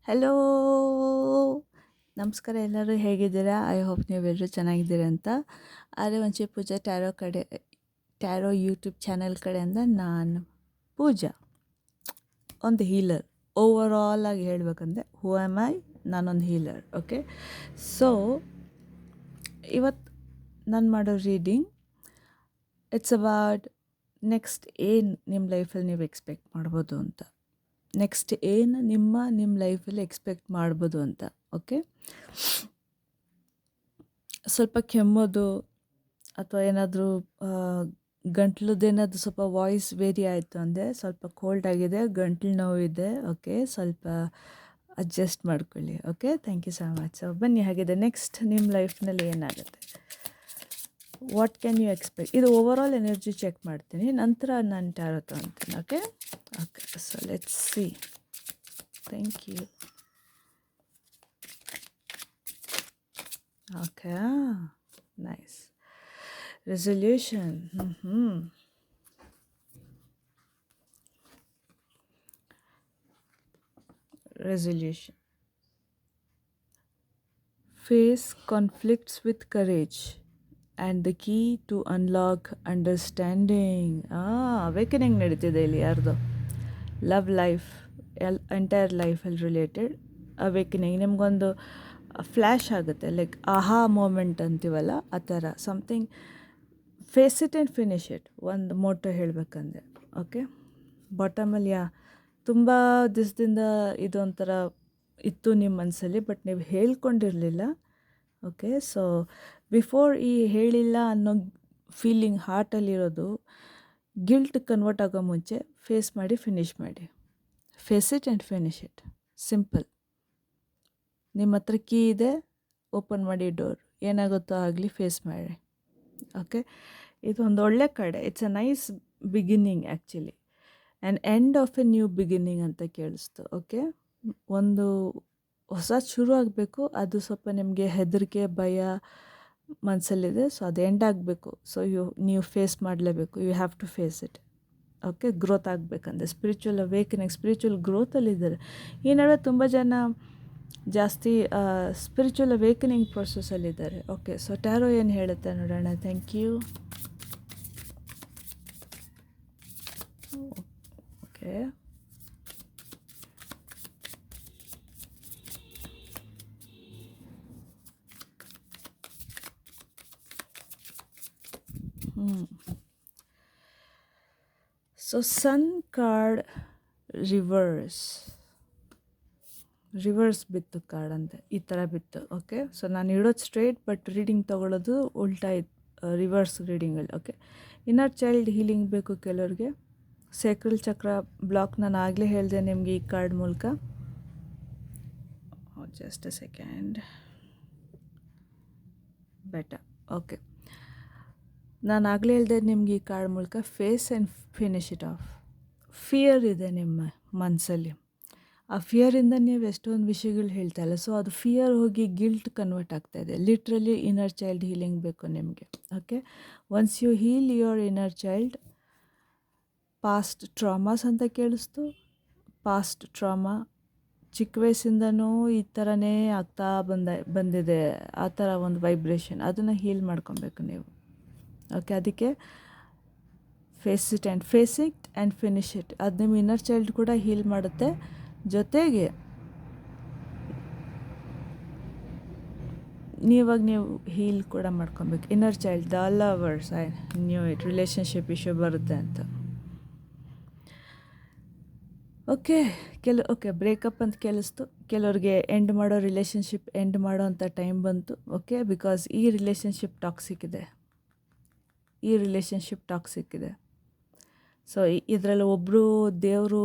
Hello ನಮಸ್ಕಾರ ಎಲ್ಲರೂ ಹೇಗಿದ್ದೀರಾ? ಐ ಹೋಪ್ ನೀವೆಲ್ಲರೂ ಚೆನ್ನಾಗಿದ್ದೀರಾ ಅಂತ. ಆರ್ಯವಂಶಿ ಪೂಜಾ ಟ್ಯಾರೋ ಯೂಟ್ಯೂಬ್ ಚಾನೆಲ್ ಕಡೆಯಿಂದ ನಾನು ಪೂಜಾ, ಒಂದು ಹೀಲರ್. ಓವರಾಲ್ ಆಗಿ ಹೇಳಬೇಕಂದ್ರೆ ಹೂ ಆಮ್ ಐ? ನಾನೊಂದು ಹೀಲರ್. ಓಕೆ, ಸೊ ಇವತ್ತು ನಾನು ಮಾಡೋ ರೀಡಿಂಗ್ ಇಟ್ಸ್ ಅಬೌಟ್ ನೆಕ್ಸ್ಟ್ ಏನು ನಿಮ್ಮ ಲೈಫಲ್ಲಿ ನೀವು ಎಕ್ಸ್ಪೆಕ್ಟ್ ಮಾಡ್ಬೋದು ಅಂತ. ನೆಕ್ಸ್ಟ್ ಏನು ನಿಮ್ಮ ಲೈಫಲ್ಲಿ ಎಕ್ಸ್ಪೆಕ್ಟ್ ಮಾಡ್ಬೋದು ಅಂತ. ಓಕೆ, ಸ್ವಲ್ಪ ಕೆಮ್ಮೋದು ಅಥವಾ ಏನಾದರೂ ಗಂಟ್ಲದ್ದೇನಾದರೂ ಸ್ವಲ್ಪ ವಾಯ್ಸ್ ವೇರಿ ಆಯಿತು ಅಂದರೆ ಸ್ವಲ್ಪ ಕೋಲ್ಡ್ ಆಗಿದೆ, ಗಂಟ್ಲು ನೋವಿದೆ. ಓಕೆ, ಸ್ವಲ್ಪ ಅಡ್ಜಸ್ಟ್ ಮಾಡ್ಕೊಳ್ಳಿ. Okay, thank you so much. So ಬನ್ನಿ, ಹಾಗಿದೆ ನೆಕ್ಸ್ಟ್ ನಿಮ್ಮ ಲೈಫ್ನಲ್ಲಿ ಏನಾಗುತ್ತೆ, ವಾಟ್ ಕ್ಯಾನ್ ಯು ಎಕ್ಸ್ಪೆಕ್ಟ್. ಇದು ಓವರಾಲ್ ಎನರ್ಜಿ ಚೆಕ್ ಮಾಡ್ತೀನಿ, ನಂತರ ನಾನು ಟ್ಯಾರೋ ತೊಗೊತೀನಿ. Okay okay, so let's see. Thank you. Okay, nice. Resolution. Resolution. Face conflicts with courage and the key to unlock understanding. Awakening ನಡೀತಿದೆ ಇಲ್ಲಿ ಯಾರ್ದು. ಲವ್ ಲೈಫ್, ಎಂಟೈರ್ ಲೈಫಲ್ಲಿ related awakening. ನಿಮಗೊಂದು flash ಆಗುತ್ತೆ, ಲೈಕ್ ಆಹಾ ಮೂಮೆಂಟ್ ಅಂತೀವಲ್ಲ ಆ ಥರ something. Face it and finish it, ಒಂದು ಮೋಟೋ ಹೇಳಬೇಕಂದ್ರೆ. ಓಕೆ, ಬಾಟಮಲ್ಲಿ ತುಂಬ ದಿವಸದಿಂದ ಇದೊಂಥರ ಇತ್ತು ನಿಮ್ಮ ಮನಸ್ಸಲ್ಲಿ, ಬಟ್ ನೀವು ಹೇಳ್ಕೊಂಡಿರಲಿಲ್ಲ. ಓಕೆ, ಸೊ ಬಿಫೋರ್ ಈ ಹೇಳಿಲ್ಲ ಅನ್ನೋ ಫೀಲಿಂಗ್ ಹಾರ್ಟಲ್ಲಿರೋದು ಗಿಲ್ಟ್ ಕನ್ವರ್ಟ್ ಆಗೋ ಮುಂಚೆ ಫೇಸ್ ಮಾಡಿ, ಫಿನಿಷ್ ಮಾಡಿ. Face it and finish it, simple. ನಿಮ್ಮ ಹತ್ರ ಕೀ ಇದೆ, ಓಪನ್ ಮಾಡಿ ಡೋರ್, ಏನಾಗುತ್ತೋ ಆಗಲಿ ಫೇಸ್ ಮಾಡಿ. ಓಕೆ, ಇದೊಂದು ಒಳ್ಳೆ ಕಡೆ. It's a nice beginning actually, and end of A new beginning ಅಂತ ಕೇಳಿಸ್ತು. ಓಕೆ, ಒಂದು ಹೊಸ ಶುರು ಆಗಬೇಕು, ಅದು ಸ್ವಲ್ಪ ನಿಮಗೆ ಹೆದರಿಕೆ ಭಯ ಮನಸ್ಸಲ್ಲಿದೆ. ಸೊ ಅದು ಎಂಡ್ ಆಗಬೇಕು. ಸೊ ನೀವು ಫೇಸ್ ಮಾಡಲೇಬೇಕು. You have to face it. Okay, growth ಆಗಬೇಕಂದ್ರೆ ಸ್ಪಿರಿಚುವಲ್ ಅವೇಕನಿಂಗ್, ಸ್ಪಿರಿಚುವಲ್ ಗ್ರೋತಲ್ಲಿದ್ದಾರೆ. ಈ ನಡುವೆ ತುಂಬ ಜನ ಜಾಸ್ತಿ ಸ್ಪಿರಿಚುವಲ್ ಅವೇಕನಿಂಗ್ ಪ್ರೊಸೆಸ್ಸಲ್ಲಿದ್ದಾರೆ. ಓಕೆ, ಸೊ ಟ್ಯಾರೋ ಏನು ಹೇಳುತ್ತೆ ನೋಡೋಣ. Thank you. Okay, so sun card reverse ಬಿತ್ತು ಕಾರ್ಡ್ ಅಂತೆ, ಈ ಥರ ಬಿತ್ತು. ಓಕೆ, ಸೊ ನಾನು ಇಡೋದು ಸ್ಟ್ರೇಟ್, ಬಟ್ ರೀಡಿಂಗ್ ತೊಗೊಳ್ಳೋದು ಉಲ್ಟಾ ಇತ್ತು, ರಿವರ್ಸ್ ರೀಡಿಂಗಲ್ಲಿ. ಓಕೆ, ಇನ್ನರ್ ಚೈಲ್ಡ್ ಹೀಲಿಂಗ್ ಬೇಕು ಕೆಲವ್ರಿಗೆ. ಸೇಕ್ರಲ್ ಚಕ್ರ ಬ್ಲಾಕ್ ನಾನು ಆಗಲೇ ಹೇಳಿದೆ ನಿಮಗೆ ಈ ಕಾರ್ಡ್ ಮೂಲಕ. Just a second, better. Okay, ನಾನು ಆಗಲೇ ಹೇಳಿದೆ ನಿಮ್ಗೆ ಈ ಕಾರ್ಡ್ ಮೂಲಕ face and finish it off. Fear ಇದೆ ನಿಮ್ಮ ಮನಸ್ಸಲ್ಲಿ, ಆ ಫಿಯರಿಂದ ನೀವು ಎಷ್ಟೊಂದು ವಿಷಯಗಳು ಹೇಳ್ತಾ ಇಲ್ಲ. ಸೊ ಅದು ಫಿಯರ್ ಹೋಗಿ ಗಿಲ್ಟ್ ಕನ್ವರ್ಟ್ ಆಗ್ತಾ ಇದೆ. ಲಿಟ್ರಲಿ ಇನ್ನರ್ ಚೈಲ್ಡ್ ಹೀಲಿಂಗ್ ಬೇಕು ನಿಮಗೆ. Okay, once you heal your inner child, past traumas ಅಂತ ಕೇಳಿಸ್ತು. ಪಾಸ್ಟ್ ಟ್ರಾಮಾ ಚಿಕ್ಕ ವಯಸ್ಸಿಂದನೂ ಈ ಥರನೇ ಆಗ್ತಾ ಬಂದಿದೆ, ಆ ಥರ ಒಂದು ವೈಬ್ರೇಷನ್, ಅದನ್ನು ಹೀಲ್ ಮಾಡ್ಕೊಬೇಕು ನೀವು. ಓಕೆ, ಅದಕ್ಕೆ face it and finish it. ಅದು ನಿಮ್ಮ ಇನ್ನರ್ ಚೈಲ್ಡ್ ಕೂಡ ಹೀಲ್ ಮಾಡುತ್ತೆ. ಜೊತೆಗೆ ನೀವಾಗ ನೀವು ಹೀಲ್ ಕೂಡ ಮಾಡ್ಕೊಬೇಕು. Inner child, the lovers, I knew it, relationship issue ಬರುತ್ತೆ ಅಂತ. ಓಕೆ, ಓಕೆ ಬ್ರೇಕಪ್ ಅಂತ ಕೇಳಿಸ್ತು. ಕೆಲವ್ರಿಗೆ ಎಂಡ್ ಮಾಡೋ ರಿಲೇಷನ್ಶಿಪ್ ಎಂಡ್ ಮಾಡೋ ಅಂಥ ಟೈಮ್ ಬಂತು. ಓಕೆ, ಬಿಕಾಸ್ ಈ ರಿಲೇಷನ್ಶಿಪ್ ಟಾಕ್ಸಿಕ್ ಇದೆ. ಸೊ ಇದರಲ್ಲಿ ಒಬ್ಬರು ದೇವರು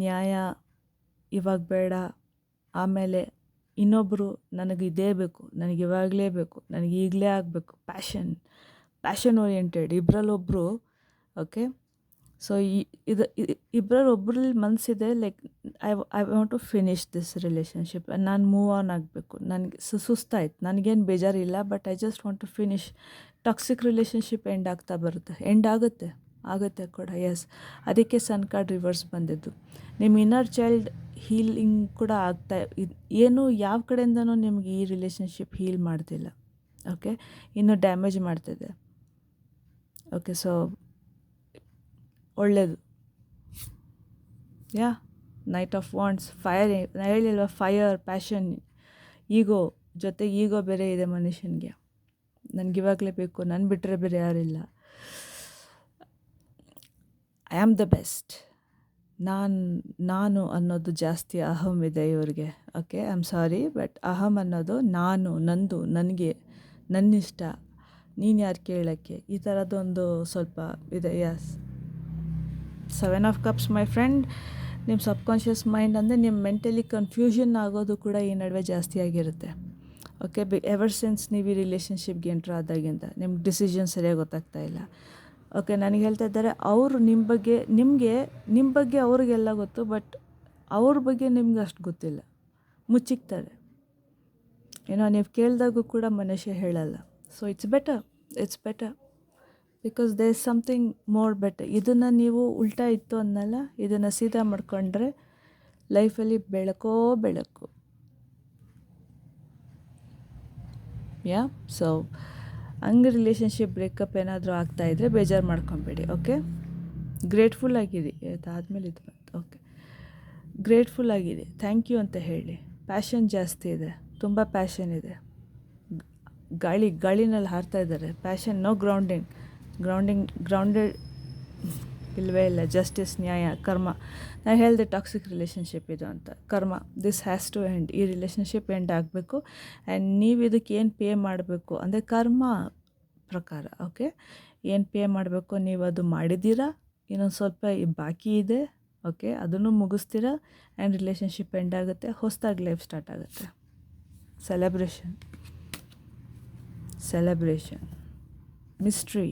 ನ್ಯಾಯ ಇವಾಗ ಬೇಡ, ಆಮೇಲೆ ಇನ್ನೊಬ್ಬರು ನನಗೆ ಇದೇ ಬೇಕು, ನನಗೆ ಇವಾಗಲೇ ಬೇಕು, ನನಗೆ ಈಗಲೇ ಆಗಬೇಕು, ಪ್ಯಾಷನ್ ಓರಿಯೆಂಟೆಡ್ ಇಬ್ಬರಲ್ಲೊಬ್ಬರು. ಓಕೆ, ಸೊ ಇಬ್ಬರೊಬ್ಬರಲ್ಲಿ ಮನಸ್ಸಿದೆ, like I want to finish this relationship, ನಾನು ಮೂವ್ ಆನ್ ಆಗಬೇಕು, ನನಗೆ ಸುಸ್ತಾಯ್ತು, ನನಗೇನು ಬೇಜಾರಿಲ್ಲ, but I just want to finish. Toxic relationship end ಆಗ್ತಾ ಬರುತ್ತೆ, ಎಂಡ್ ಆಗುತ್ತೆ ಕೂಡ. ಎಸ್, ಅದಕ್ಕೆ ಸನ್ ಕಾರ್ಡ್ ರಿವರ್ಸ್ ಬಂದಿದ್ದು. ನಿಮ್ಮ ಇನ್ನರ್ ಚೈಲ್ಡ್ ಹೀಲಿಂಗ್ ಕೂಡ ಏನು ಯಾವ ಕಡೆಯಿಂದನೂ ನಿಮ್ಗೆ ಈ ರಿಲೇಷನ್ಶಿಪ್ ಹೀಲ್ ಮಾಡ್ತಿಲ್ಲ. ಓಕೆ, ಇನ್ನೂ ಡ್ಯಾಮೇಜ್ ಮಾಡ್ತಿದೆ. ಓಕೆ, ಸೊ ಒಳ್ಳೆಯದು. Yeah, knight of wands, fire, ಹೇಳಿಲ್ವ, ಫೈರ್, ಪ್ಯಾಷನ್, ಈಗೋ, ಜೊತೆಗೆ ಈಗೋ ಬೇರೆ ಇದೆ ಮನುಷ್ಯನಿಗೆ. ನನಗಿವಾಗಲೇ ಬೇಕು, ನನ್ನ ಬಿಟ್ಟರೆ ಬೇರೆ ಯಾರಿಲ್ಲ, ಐ ಆಮ್ ದ ಬೆಸ್ಟ್, ನಾನು ಅನ್ನೋದು ಜಾಸ್ತಿ ಅಹಂ ಇದೆ ಇವ್ರಿಗೆ. Okay, I am sorry, but ಅಹಂ ಅನ್ನೋದು ನಾನು, ನಂದು, ನನಗೆ, ನನ್ನಿಷ್ಟ, ನೀನು ಯಾರು ಕೇಳೋಕ್ಕೆ, ಈ ಥರದ್ದೊಂದು ಸ್ವಲ್ಪ ಇದೆ. Yes, 7 of cups my friend. ನಿಮ್ಮ ಸಬ್ಕಾನ್ಷಿಯಸ್ ಮೈಂಡ್ ಅಂದರೆ ನಿಮ್ಮ ಮೆಂಟಲಿ ಕನ್ಫ್ಯೂಷನ್ ಆಗೋದು ಕೂಡ ಈ ನಡುವೆ ಜಾಸ್ತಿ ಆಗಿರುತ್ತೆ. ಓಕೆ, ಎವರ್ ಸಿನ್ಸ್ ನೀವು ಈ ರಿಲೇಷನ್ಶಿಪ್ಗೆ ಎಂಟ್ರ್ ಆದಾಗಿಂದ ನಿಮ್ಗೆ ಡಿಸಿಷನ್ ಸರಿಯಾಗಿ ಗೊತ್ತಾಗ್ತಾ ಇಲ್ಲ. ಓಕೆ, ನನಗೆ ಹೇಳ್ತಾ ಇದ್ದಾರೆ ಅವರು ನಿಮ್ಮ ಬಗ್ಗೆ ಅವ್ರಿಗೆಲ್ಲ ಗೊತ್ತು, ಬಟ್ ಅವ್ರ ಬಗ್ಗೆ ನಿಮ್ಗೆ ಅಷ್ಟು ಗೊತ್ತಿಲ್ಲ, ಮುಚ್ಚಿಕ್ತಾರೆ. ಏನೋ ನೀವು ಕೇಳಿದಾಗೂ ಕೂಡ ಮನುಷ್ಯ ಹೇಳಲ್ಲ. So it's better because they is something more better. ಇದನ್ನು ನೀವು ಉಲ್ಟಾ ಇತ್ತು ಅನ್ನಲ್ಲ, ಇದನ್ನು ಸೀದಾ ಮಾಡ್ಕೊಂಡ್ರೆ ಲೈಫಲ್ಲಿ ಬೆಳಕು. ಯಾ, ಸೊ ಹಂಗೆ ರಿಲೇಷನ್ಶಿಪ್ ಬ್ರೇಕಪ್ ಏನಾದರೂ ಆಗ್ತಾಯಿದ್ರೆ ಬೇಜಾರು ಮಾಡ್ಕೊಬೇಡಿ. ಓಕೆ, ಗ್ರೇಟ್ಫುಲ್ ಆಗಿರಿ, ಅದಾದಮೇಲೆ ಇದು ಬಂತು. ಓಕೆ, ಗ್ರೇಟ್ಫುಲ್ ಆಗಿದೆ, ಥ್ಯಾಂಕ್ ಯು ಅಂತ ಹೇಳಿ. ಪ್ಯಾಷನ್ ಜಾಸ್ತಿ ಇದೆ, ತುಂಬ ಪ್ಯಾಷನ್ ಇದೆ. ಗಾಳಿನಲ್ಲಿ ಹಾರ್ತಾ ಇದ್ದಾರೆ. ಪ್ಯಾಷನ್, ನೋ ಗ್ರೌಂಡೆಡ್ ಇಲ್ಲವೇ ಇಲ್ಲ. ಜಸ್ಟಿಸ್, ನ್ಯಾಯ, ಕರ್ಮ. ನಾನು ಹೇಳಿದೆ ಟಾಕ್ಸಿಕ್ ರಿಲೇಷನ್ಶಿಪ್ ಇದು ಅಂತ. ಕರ್ಮ, ದಿಸ್ ಹ್ಯಾಸ್ ಟು ಎಂಡ್. ಈ ರಿಲೇಷನ್ಶಿಪ್ ಎಂಡ್ ಆಗಬೇಕು. ಆ್ಯಂಡ್ ನೀವು ಇದಕ್ಕೆ ಏನು ಪೇ ಮಾಡಬೇಕು ಅಂದರೆ ಕರ್ಮ ಪ್ರಕಾರ. ಓಕೆ, ಏನು ಪೇ ಮಾಡಬೇಕು ನೀವು ಅದು ಮಾಡಿದ್ದೀರಾ, ಇನ್ನೊಂದು ಸ್ವಲ್ಪ ಬಾಕಿ ಇದೆ. ಓಕೆ, ಅದನ್ನು ಮುಗಿಸ್ತೀರಾ ಆ್ಯಂಡ್ ರಿಲೇಷನ್ಶಿಪ್ ಎಂಡ್ ಆಗುತ್ತೆ, ಹೊಸದಾಗಿ ಲೈಫ್ ಸ್ಟಾರ್ಟ್ ಆಗುತ್ತೆ. ಸೆಲೆಬ್ರೇಷನ್, ಮಿಸ್ಟ್ರಿ,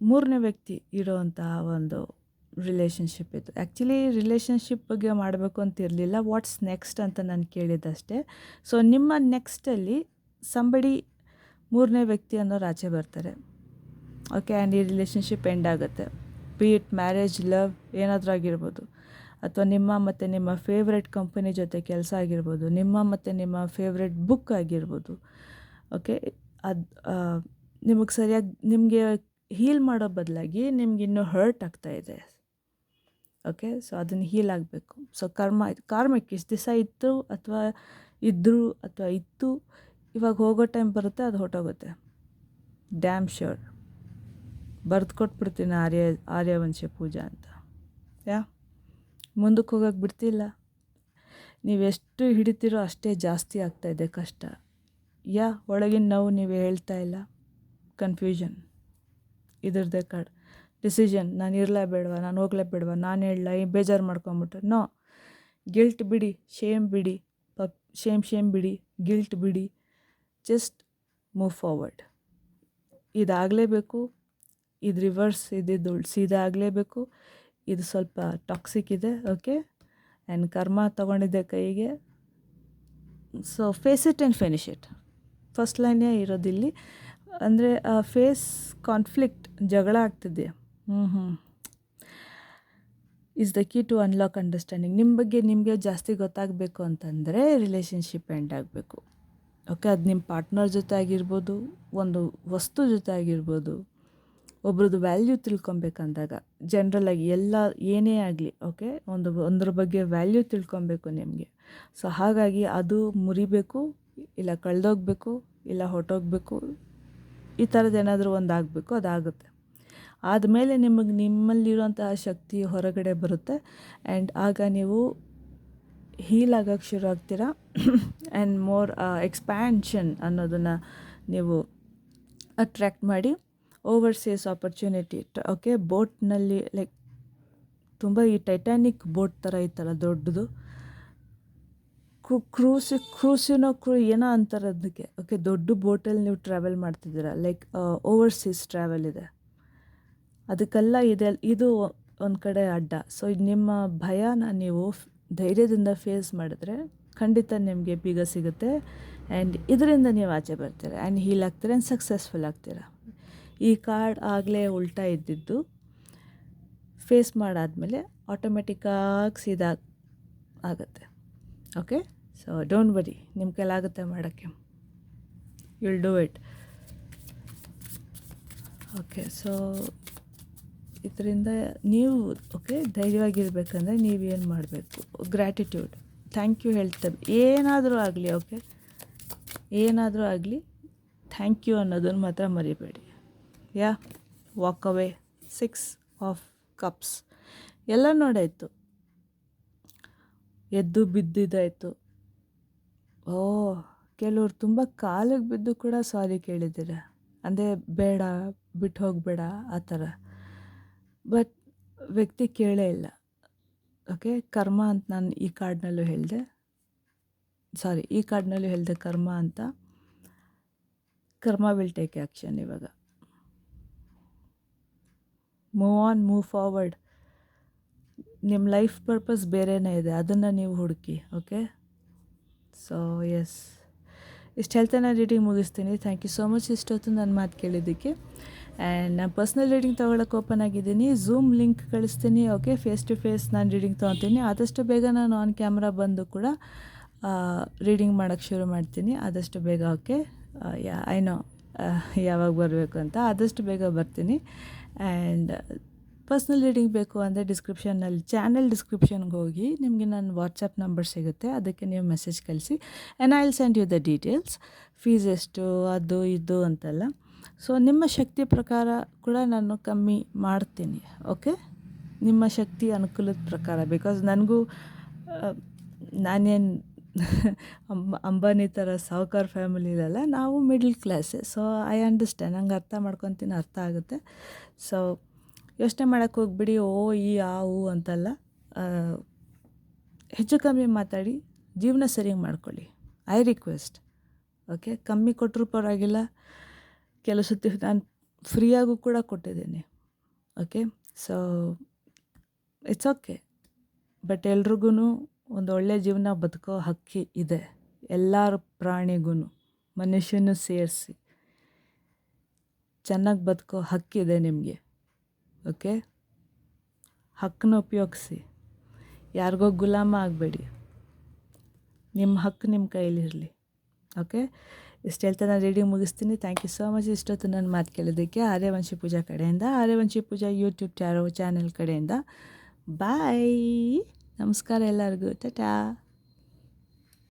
ಮೂರನೇ ವ್ಯಕ್ತಿ ಇರೋವಂತಹ ಒಂದು ರಿಲೇಷನ್ಶಿಪ್ ಇದು. ಆ್ಯಕ್ಚುಲಿ ರಿಲೇಷನ್ಶಿಪ್ ಬಗ್ಗೆ ಮಾಡಬೇಕು ಅಂತ ಇರಲಿಲ್ಲ, ವಾಟ್ಸ್ ನೆಕ್ಸ್ಟ್ ಅಂತ ನಾನು ಕೇಳಿದ್ದಷ್ಟೇ. ಸೊ ನಿಮ್ಮ ನೆಕ್ಸ್ಟಲ್ಲಿ ಮೂರನೇ ವ್ಯಕ್ತಿ ಅನ್ನೋರು ಆಚೆ ಬರ್ತಾರೆ. ಓಕೆ, ಆ್ಯಂಡ್ ಈ ರಿಲೇಷನ್ಶಿಪ್ ಎಂಡ್ ಆಗುತ್ತೆ. ಬಿ ಇಟ್ ಮ್ಯಾರೇಜ್, ಲವ್, ಏನಾದರೂ ಆಗಿರ್ಬೋದು. ಅಥವಾ ನಿಮ್ಮ ಮತ್ತು ನಿಮ್ಮ ಫೇವ್ರೆಟ್ ಕಂಪನಿ ಜೊತೆ ಕೆಲಸ ಆಗಿರ್ಬೋದು, ನಿಮ್ಮ ಮತ್ತು ನಿಮ್ಮ ಫೇವ್ರೆಟ್ ಬುಕ್ ಆಗಿರ್ಬೋದು. ಓಕೆ, ನಿಮಗೆ ಹೀಲ್ ಮಾಡೋ ಬದಲಾಗಿ ನಿಮ್ಗೆ ಇನ್ನೂ ಹರ್ಟ್ ಆಗ್ತಾಯಿದೆ. ಓಕೆ, ಸೊ ಅದನ್ನು ಹೀಲ್ ಆಗಬೇಕು. ಸೊ ಕಾರ್ಮಿಕ್ ಇಷ್ಟು ದಿವಸ ಇತ್ತು ಅಥವಾ ಇತ್ತು, ಇವಾಗ ಹೋಗೋ ಟೈಮ್ ಬರುತ್ತೆ, ಅದು ಹೊಟ್ಟೋಗುತ್ತೆ. ಡ್ಯಾಮ್ ಶ್ಯೂರ್, ಬರೆದು ಕೊಟ್ಬಿಡ್ತೀನಿ ಆರ್ಯವಂಶ ಪೂಜಾ ಅಂತ. ಮುಂದಕ್ಕೆ ಹೋಗೋಕ್ಕೆ ಬಿಡ್ತಿಲ್ಲ. ನೀವೆಷ್ಟು ಹಿಡಿತೀರೋ ಅಷ್ಟೇ ಜಾಸ್ತಿ ಆಗ್ತಾಯಿದೆ ಕಷ್ಟ. ಒಳಗಿನ ನೋವು ನೀವು ಹೇಳ್ತಾ ಇಲ್ಲ. ಕನ್ಫ್ಯೂಷನ್, ಇದ್ರದ್ದೇ ಡಿಸಿಷನ್, ನಾನು ಇರಲೇಬೇಡವಾ, ನಾನು ಹೋಗಲೇಬೇಡವಾ, ನಾನು ಹೇಳಲ್ಲ, ಬೇಜಾರು ಮಾಡ್ಕೊಂಬಿಟ್ರೆ. ನೋ, ಗಿಲ್ಟ್ ಬಿಡಿ, ಶೇಮ್ ಬಿಡಿ, ಶೇಮ್ ಬಿಡಿ, ಗಿಲ್ಟ್ ಬಿಡಿ, ಜಸ್ಟ್ ಮೂವ್ ಫಾರ್ವರ್ಡ್. ಇದಾಗಲೇಬೇಕು, ಇದು ರಿವರ್ಸ್, ಇದಿದ್ದು ಸೀದಾ ಆಗಲೇಬೇಕು. ಇದು ಸ್ವಲ್ಪ ಟಾಕ್ಸಿಕ್ ಇದೆ. ಓಕೆ, ಆ್ಯಂಡ್ ಕರ್ಮ ತೊಗೊಂಡಿದ್ದೆ ಕೈಗೆ. So face it and finish it. First ಲೈನೇ ಇರೋದಿಲ್ಲಿ. ಅಂದರೆ ಫೇಸ್ ಕಾನ್ಫ್ಲಿಕ್ಟ್, ಜಗಳ ಆಗ್ತಿದೆ. Is the key to unlock understanding. ನಿಮ್ಮ ಬಗ್ಗೆ ನಿಮಗೆ ಜಾಸ್ತಿ ಗೊತ್ತಾಗಬೇಕು ಅಂತಂದರೆ ರಿಲೇಷನ್ಶಿಪ್ ಎಂಡ್ ಆಗಬೇಕು. ಓಕೆ, ಅದು ನಿಮ್ಮ ಪಾರ್ಟ್ನರ್ ಜೊತೆ ಆಗಿರ್ಬೋದು, ಒಂದು ವಸ್ತು ಜೊತೆ ಆಗಿರ್ಬೋದು. ಒಬ್ರದ್ದು ವ್ಯಾಲ್ಯೂ ತಿಳ್ಕೊಬೇಕಂದಾಗ ಜನ್ರಲಾಗಿ ಏನೇ ಆಗಲಿ, ಓಕೆ, ಒಂದ್ರ ಬಗ್ಗೆ ವ್ಯಾಲ್ಯೂ ತಿಳ್ಕೊಬೇಕು ನಿಮಗೆ. ಸೊ ಹಾಗಾಗಿ ಅದು ಮುರಿಬೇಕು, ಇಲ್ಲ ಕಳೆದೋಗ್ಬೇಕು, ಇಲ್ಲ ಹೊರಟೋಗ್ಬೇಕು. ಈ ಥರದ್ದು ಏನಾದರೂ ಒಂದು ಆಗಬೇಕು, ಅದಾಗುತ್ತೆ. ಆದಮೇಲೆ ನಿಮ್ಮಲ್ಲಿರುವಂತಹ ಶಕ್ತಿ ಹೊರಗಡೆ ಬರುತ್ತೆ. ಆ್ಯಂಡ್ ಆಗ ನೀವು ಹೀಲ್ ಆಗೋಕ್ಕೆ ಶುರು ಆಗ್ತೀರಾ. ಆ್ಯಂಡ್ ಮೋರ್ ಎಕ್ಸ್ಪ್ಯಾನ್ಷನ್ ಅನ್ನೋದನ್ನು ನೀವು ಅಟ್ರ್ಯಾಕ್ಟ್ ಮಾಡಿ. Overseas opportunity. ಓಕೆ, ಬೋಟ್ನಲ್ಲಿ ಲೈಕ್ ತುಂಬ ಈ ಟೈಟಾನಿಕ್ ಬೋಟ್ ಥರ ಇತ್ತಲ್ಲ ದೊಡ್ಡದು, ಕ್ರೂಸಿನೋ ಏನೋ ಅಂತಾರೆ ಅದಕ್ಕೆ. ಓಕೆ, ದೊಡ್ಡ ಬೋಟಲ್ಲಿ ನೀವು ಟ್ರಾವೆಲ್ ಮಾಡ್ತಿದ್ದೀರಾ, ಲೈಕ್ ಓವರ್ಸೀಸ್ ಟ್ರಾವೆಲ್ ಇದೆ. ಅದಕ್ಕೆಲ್ಲ ಇದು ಒಂದು ಕಡೆ ಅಡ್ಡ. ಸೊ ನಿಮ್ಮ ಭಯನ ನೀವು ಧೈರ್ಯದಿಂದ ಫೇಸ್ ಮಾಡಿದ್ರೆ ಖಂಡಿತ ನಿಮಗೆ ಬೀಗ ಸಿಗುತ್ತೆ. ಆ್ಯಂಡ್ ಇದರಿಂದ ನೀವು ಆಚೆ ಬರ್ತೀರ, ಆ್ಯಂಡ್ ಹೀಲ್ ಆಗ್ತೀರ, ಆ್ಯಂಡ್ ಸಕ್ಸಸ್ಫುಲ್ ಆಗ್ತೀರ. ಈ ಕಾರ್ಡ್ ಆಗಲೇ ಉಲ್ಟಾ ಇದ್ದಿದ್ದು. ಫೇಸ್ ಮಾಡಾದಮೇಲೆ ಆಟೋಮೆಟಿಕ್ಕಾಗಿ ಸೀದಾ ಆಗುತ್ತೆ. ಓಕೆ, ಸೊ ಡೋಂಟ್ ವರಿ, ನಿಮ್ಮ ಕೈಲಾಗುತ್ತೆ ಮಾಡೋಕ್ಕೆ, you'll do it. Okay, so ಇದರಿಂದ ನೀವು ಧೈರ್ಯವಾಗಿರ್ಬೇಕಂದ್ರೆ ನೀವೇನು ಮಾಡಬೇಕು, ಗ್ರ್ಯಾಟಿಟ್ಯೂಡ್, ಥ್ಯಾಂಕ್ ಯು ಹೇಳ್ತೇವೆ. ಏನಾದರೂ ಆಗಲಿ, ಓಕೆ, ಏನಾದರೂ ಆಗಲಿ ಥ್ಯಾಂಕ್ ಯು ಅನ್ನೋದನ್ನು ಮಾತ್ರ ಮರಿಬೇಡಿ. ವಾಕ್ ಅವೇ, 6 ಆಫ್ ಕಪ್ಸ್ ಎಲ್ಲ ನೋಡಾಯಿತು, ಎದ್ದು ಬಿದ್ದಿದ್ದಾಯಿತು. ಕೆಲವ್ರು ತುಂಬ ಕಾಲಿಗೆ ಬಿದ್ದು ಕೂಡ ಸಾರಿ ಕೇಳಿದ್ದೀರ, ಅಂದರೆ ಬೇಡ, ಬಿಟ್ಟು ಹೋಗಬೇಡ ಆ ಥರ. ಬಟ್ ವ್ಯಕ್ತಿ ಕೇಳೇ ಇಲ್ಲ. ಓಕೆ, ಕರ್ಮ ಅಂತ ನಾನು ಈ ಕಾರ್ಡ್ನಲ್ಲೂ ಹೇಳಿದೆ, ಕರ್ಮ ಅಂತ. ಕರ್ಮ ವಿಲ್ ಟೇಕ್ ಆ್ಯಕ್ಷನ್. ಇವಾಗ ಮೂವ್ ಆನ್, ಮೂವ್ ಫಾರ್ವರ್ಡ್. ನಿಮ್ಮ ಲೈಫ್ ಪರ್ಪಸ್ ಬೇರೆಯೇ ಇದೆ, ಅದನ್ನು ನೀವು ಹುಡುಕಿ. ಓಕೆ, ಸೊ ಎಸ್, ಇಷ್ಟು ಹೇಳ್ತಾ ನಾನು ರೀಡಿಂಗ್ ಮುಗಿಸ್ತೀನಿ. ಥ್ಯಾಂಕ್ ಯು ಸೋ ಮಚ್ ಇಷ್ಟೊತ್ತು ನನ್ನ ಮಾತು ಕೇಳಿದ್ದಕ್ಕೆ. ಆ್ಯಂಡ್ ನಾನು ಪರ್ಸ್ನಲ್ ರೀಡಿಂಗ್ ತೊಗೊಳಕ್ಕೆ ಓಪನ್ ಆಗಿದ್ದೀನಿ. ಝೂಮ್ ಲಿಂಕ್ ಕಳಿಸ್ತೀನಿ. ಓಕೆ, ಫೇಸ್ ಟು ಫೇಸ್ ನಾನು ರೀಡಿಂಗ್ ತೊಗೊತೀನಿ. ಆದಷ್ಟು ಬೇಗ ನಾನು ಆನ್ ಕ್ಯಾಮ್ರಾ ಬಂದು ಕೂಡ ರೀಡಿಂಗ್ ಮಾಡೋಕ್ಕೆ ಶುರು ಮಾಡ್ತೀನಿ, ಆದಷ್ಟು ಬೇಗ. ಓಕೆ, ಐ ನೋ ಯಾವಾಗ ಬರಬೇಕು ಅಂತ, ಆದಷ್ಟು ಬೇಗ ಬರ್ತೀನಿ. ಆ್ಯಂಡ್ ಪರ್ಸ್ನಲ್ ರೀಡಿಂಗ್ ಬೇಕು ಅಂದರೆ ಡಿಸ್ಕ್ರಿಪ್ಷನ್ನಲ್ಲಿ, ಚಾನಲ್ ಡಿಸ್ಕ್ರಿಪ್ಷನ್ಗೆ ಹೋಗಿ ನಿಮಗೆ ನನ್ನ ವಾಟ್ಸಪ್ ನಂಬರ್ ಸಿಗುತ್ತೆ, ಅದಕ್ಕೆ ನೀವು ಮೆಸೇಜ್ ಕಳಿಸಿ. And I will send you the details, fees ಎಷ್ಟು, ಅದು ಇದು ಅಂತೆಲ್ಲ. ಸೊ ನಿಮ್ಮ ಶಕ್ತಿ ಪ್ರಕಾರ ಕೂಡ ನಾನು ಕಮ್ಮಿ ಮಾಡ್ತೀನಿ. ಓಕೆ, ನಿಮ್ಮ ಶಕ್ತಿ ಅನುಕೂಲದ ಪ್ರಕಾರ. ಬಿಕಾಸ್ ನನಗೂ ನಾನೇನು ಅಂಬಾನಿ ಥರ ಸಾಹುಕಾರ ಫ್ಯಾಮಿಲಿಲಲ್ಲ, ನಾವು ಮಿಡ್ಲ್ ಕ್ಲಾಸೇ. ಸೊ ಐ ಅಂಡರ್ಸ್ಟ್ಯಾಂಡ್, ನಂಗೆ ಅರ್ಥ ಮಾಡ್ಕೊತೀನಿ, ಅರ್ಥ ಆಗುತ್ತೆ. ಸೊ ಯೋಚನೆ ಮಾಡೋಕ್ಕೆ ಹೋಗ್ಬಿಡಿ, ಈ ಆವು ಅಂತೆಲ್ಲ. ಹೆಚ್ಚು ಕಮ್ಮಿ ಮಾತಾಡಿ ಜೀವನ ಸರಿಯಾಗಿ ಮಾಡ್ಕೊಳ್ಳಿ, ಐ ರಿಕ್ವೆಸ್ಟ್. ಓಕೆ, ಕಮ್ಮಿ ಕೊಟ್ಟರು ಪರವಾಗಿಲ್ಲ, ಕೆಲವು ಸತಿ ನಾನು ಫ್ರೀಯಾಗೂ ಕೂಡ ಕೊಟ್ಟಿದ್ದೀನಿ. Okay, so it's okay. But ಎಲ್ರಿಗೂ ಒಂದು ಒಳ್ಳೆಯ ಜೀವನ ಬದುಕೋ ಹಕ್ಕಿ ಇದೆ, ಎಲ್ಲರ ಪ್ರಾಣಿಗೂ, ಮನುಷ್ಯನೂ ಸೇರಿಸಿ ಚೆನ್ನಾಗಿ ಬದುಕೋ ಹಕ್ಕಿದೆ ನಿಮಗೆ. ಓಕೆ, ಹಕ್ಕನ್ನ ಉಪಯೋಗಿಸಿ, ಯಾರಿಗೋ ಗುಲಾಮ ಆಗಬೇಡಿ, ನಿಮ್ಮ ಹಕ್ಕು ನಿಮ್ಮ ಕೈಲಿರಲಿ. ಓಕೆ, ಇಷ್ಟು ಹೇಳ್ತಾ ನಾನು ರೀಡಿಂಗ್ ಮುಗಿಸ್ತೀನಿ. ಥ್ಯಾಂಕ್ ಯು ಸೋ ಮಚ್ ಇಷ್ಟೊತ್ತು ನನ್ನ ಮಾತು ಕೇಳೋದಕ್ಕೆ. ಆರ್ಯವಂಶಿ ಪೂಜಾ ಕಡೆಯಿಂದ, ಆರ್ಯವಂಶಿ ಪೂಜಾ ಯೂಟ್ಯೂಬ್ ಚಾನಲ್ ಕಡೆಯಿಂದ. ಬಾಯ್, ನಮಸ್ಕಾರ ಎಲ್ಲರಿಗೂ, ಟಾಟಾ.